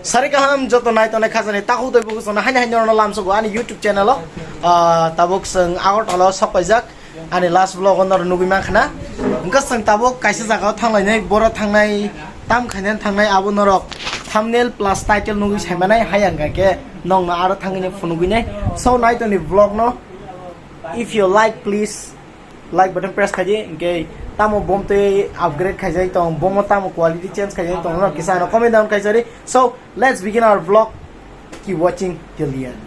Sari kaham joto nai to nai khazani taku doi buku sona hanya hanya ono lamso go ani YouTube channel o tabuk seng Agartala sapajak ani last vlog onor nubi makhna engka seng tabuk kaisa jaga thanglai boro thangnai tam khanen thangnai abo norok thumbnail plus title nugi saimanai hayang ga ke nong na aro thangini phunugi ne so nai to ni vlog no if you like please like button press khaji engke Tamo bomte upgrade khaijai tong bomo tamo quality change khaijai tong no kisano comment down khaijari. So let's begin our vlog. Keep watching till the end.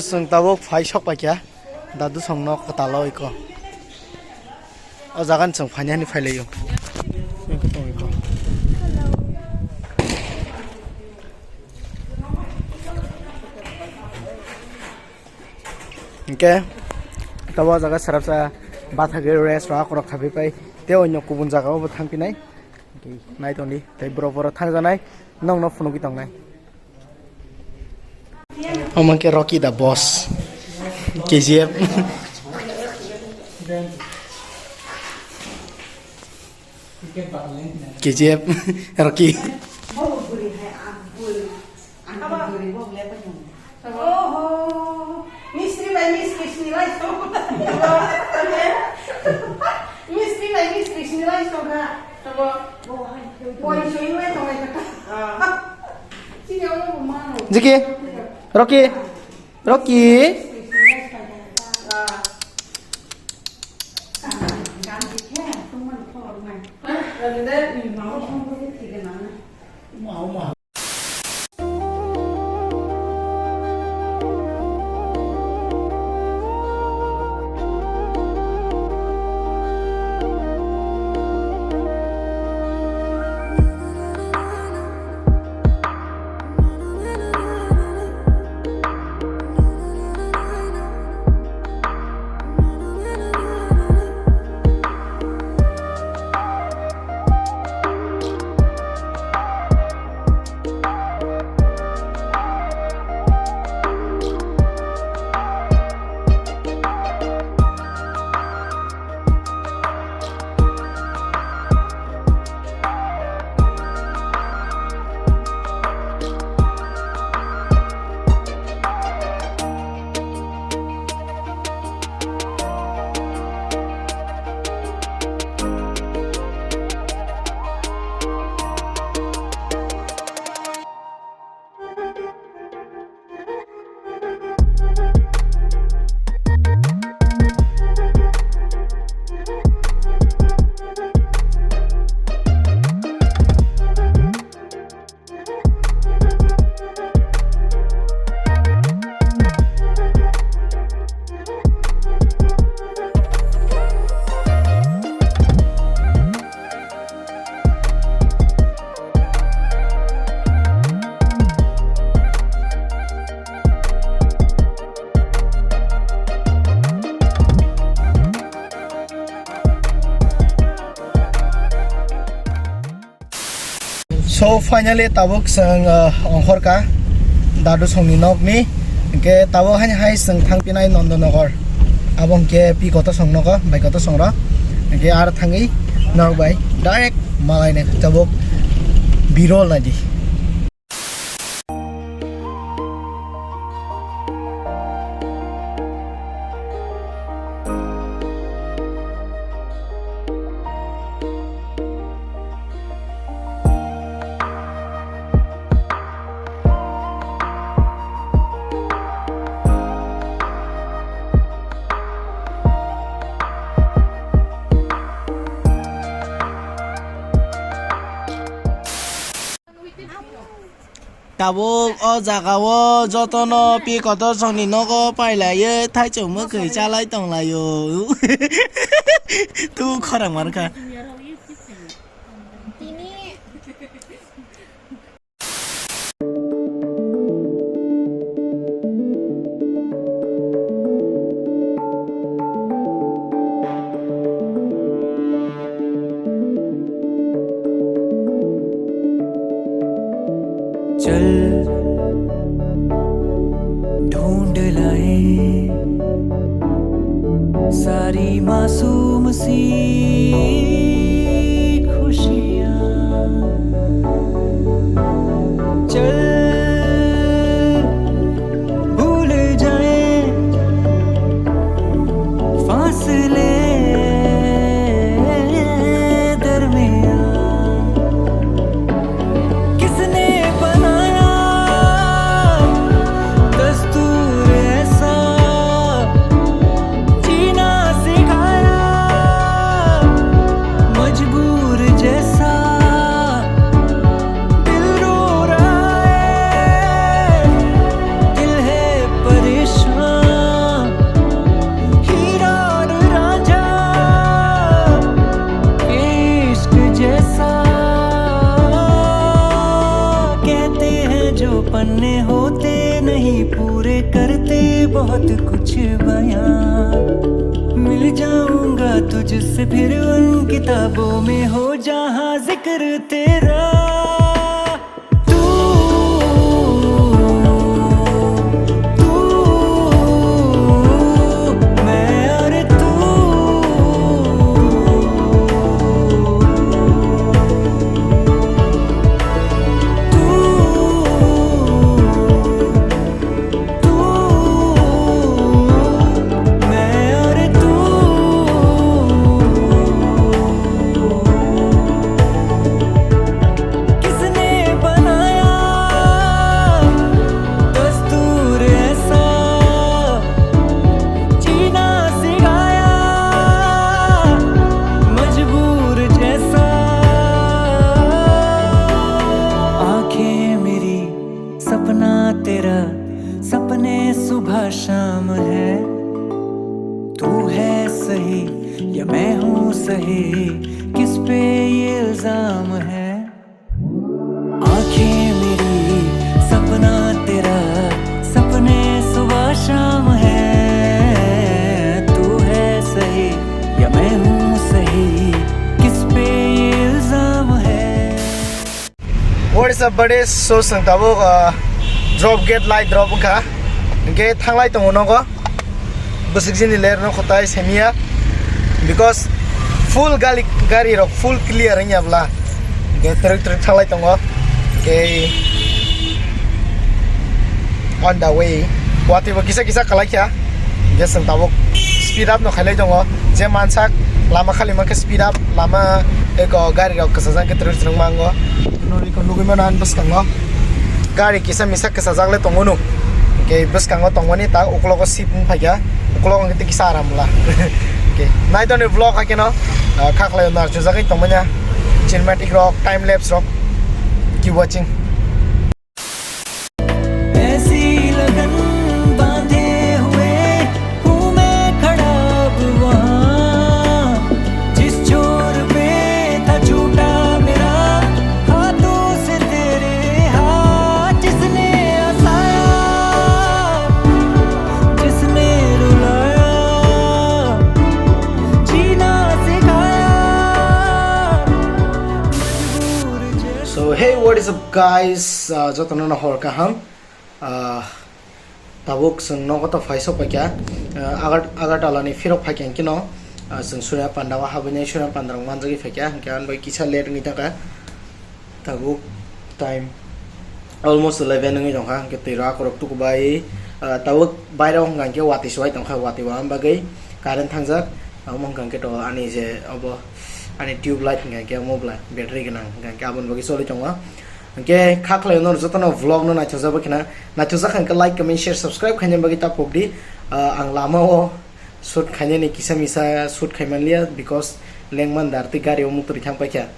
Sung tabuk phai sok pa kya dadu song nok patalo iko o jagan sung phanya ni phai leyo okay tabo jaga sarapsa bathage restaurant korok khabi pai te onyo kubun jaga bo thangpinai nai toni tei boro thangjanai nong no phunugi tongnai. Omong ke Rocky the boss. KGF. KGF Rocky. Oh, mistri by mistri nilai so. Mistri by mistri nilai so ga. Tabo. Boy so nilai so ga. Sini orang mana? Ziki. Rocky. So finally tabuk sang ongkhor ka dadu songni nokni ke tabuk hai sang thangpinai Indranagar abong ke pi kota songno ko bai kota songra ke ar thangi norbai direct malai ne tabuk birol nadi tabuk o jagao jotono pi koto songni nogo pailaye thaichau mo khoi chalai tonglayo tu khorang marka चल ढूंढ लाए सारी मासूम सी खुशियाँ चल भूल जाए फासले पन्ने होते नहीं पूरे करते बहुत कुछ बयां मिल जाऊंगा तुझसे फिर उन किताबों में हो जहां जिक्र तेरा शाम है तू है सही या मैं हूँ सही किस पे ये इल्जाम है आंखें मेरी सपना तेरा सपने सुबह शाम है तू है सही या मैं हूँ सही किस पे ये इल्जाम है What is up buddy so sang tabuk drop get light drop ka ke thanglai tongo nogo busik jini ler no khotai semia because full gari rok full clear nya bla ke truk thanglai tongo ke on the way wati bo kisa kalai kya ke sang tabuk speed up no khalai tongo je mansak lama khali ma ke speed up lama eko gari rok kasajang ke truk mango nori ko nugi manan bus kango gari kisa misak ke sajagle tongo no ke bus kango tongwani ta uklogo sip phaya uklogo ngite kisara mula ke nai to ne vlog ha keno khaklai na chujagai tongmanya cinematic rock time lapse rock keep watching ऐसी लगन बांधे हुए हूँ मैं खड़ा अब वहाँ जिस छोर पे था छूटा मेरा हाथों से तेरे हाथ जिसने हंसाया जिसने रुलाया जीना सिखाया मजबूर So hey, what is up guys? Jotono na hor kaham. Tabuk sung no koto faiso pa kya. Agartala ni firok pa kya kino. Sung Surya Pandawa habanya Surya Pandarang manjagi fa kya. Kyan boy kisa late ngi ta ka. Tabuk time almost 11 ngi jong ha. Ketira korok tu bai. Tabuk bai rong gang ke wati suai tong kha wati wa bagai. Karen thangjak. Among gang ke to ani je abo ani tube light ngai ke mobile battery ganang gang ke abon bagi soli chongwa ke khaklai no jotono vlog no na chojaba kina na chojak kan like comment share subscribe khanya bagi ta popdi ang lama o shoot khanya ni kisa misa shoot khaimanlia because lengman darti gari omuk tri thang pakya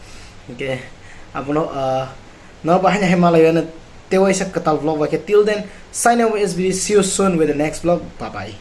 ke abono no bahanya himalaya na tewaisa katal vlog ba ke till then sign out SBD, see you soon with the next vlog, bye bye.